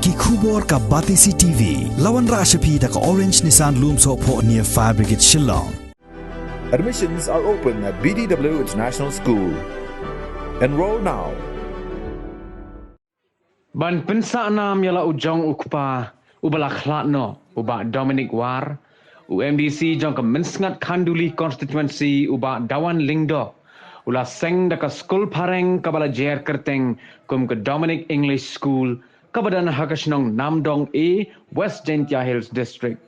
ki khubor ka Batisi TV lawan rashapi da ka Orange Nissan Lumso po near Fire Brigade Shillong. Admissions are open at BDW International School. Enroll now. Ban Pynsahnam yala ujong ukpa ubala khlatno uba Dominic war UMDC jong ka mensngat khanduli constituency uba dawan lingdo ula Seng da ka Skul pareng kabala jer kerteng kum ka Dominic English School kabadan hakasnong Namdong A West Jentia Hills District.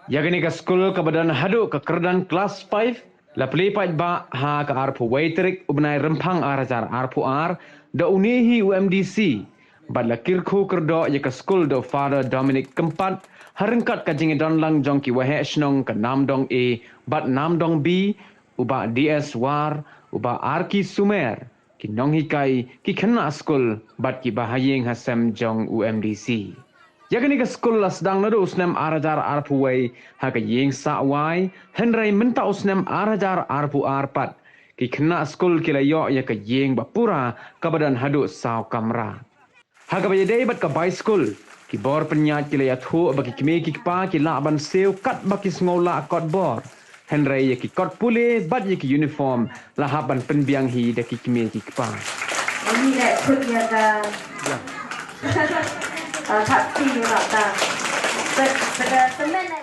Yagani ka Skul kabadan hadu ka kerdan class 5 la pelipat ba ha ka arpu waiterik ubnai rempang arajar arpu ar da unihi UMDC badla kirku kerdo ya ka Skul do Father Dominic keempat harengkat ka jingidon lang jong ki wahe snong ka Namdong A bat Namdong B uba DS war uba Arki Sumer ki nong hikai ki kena Skul bat ki bahayeng hasem jong UMDC. Yakni ka Skul las dang nado usnem arajar arpu wai ha ka yeng sa wai henrai menta usnem arajar arpu arpat ki kena Skul kilayo ya ka yeng bapura kabadan hadu saw kamra. Haga bayadai bat ka bai Skul ki bor penyat ki layat hu bagi kimi ki pa ki laban seu kat baki ngola kot bor henrai ya ki kot pule bat ya ki uniform lahaban penbiang hi da ki kimi ki pa. Ini dah put ya dah. Tak sih ya dah. But the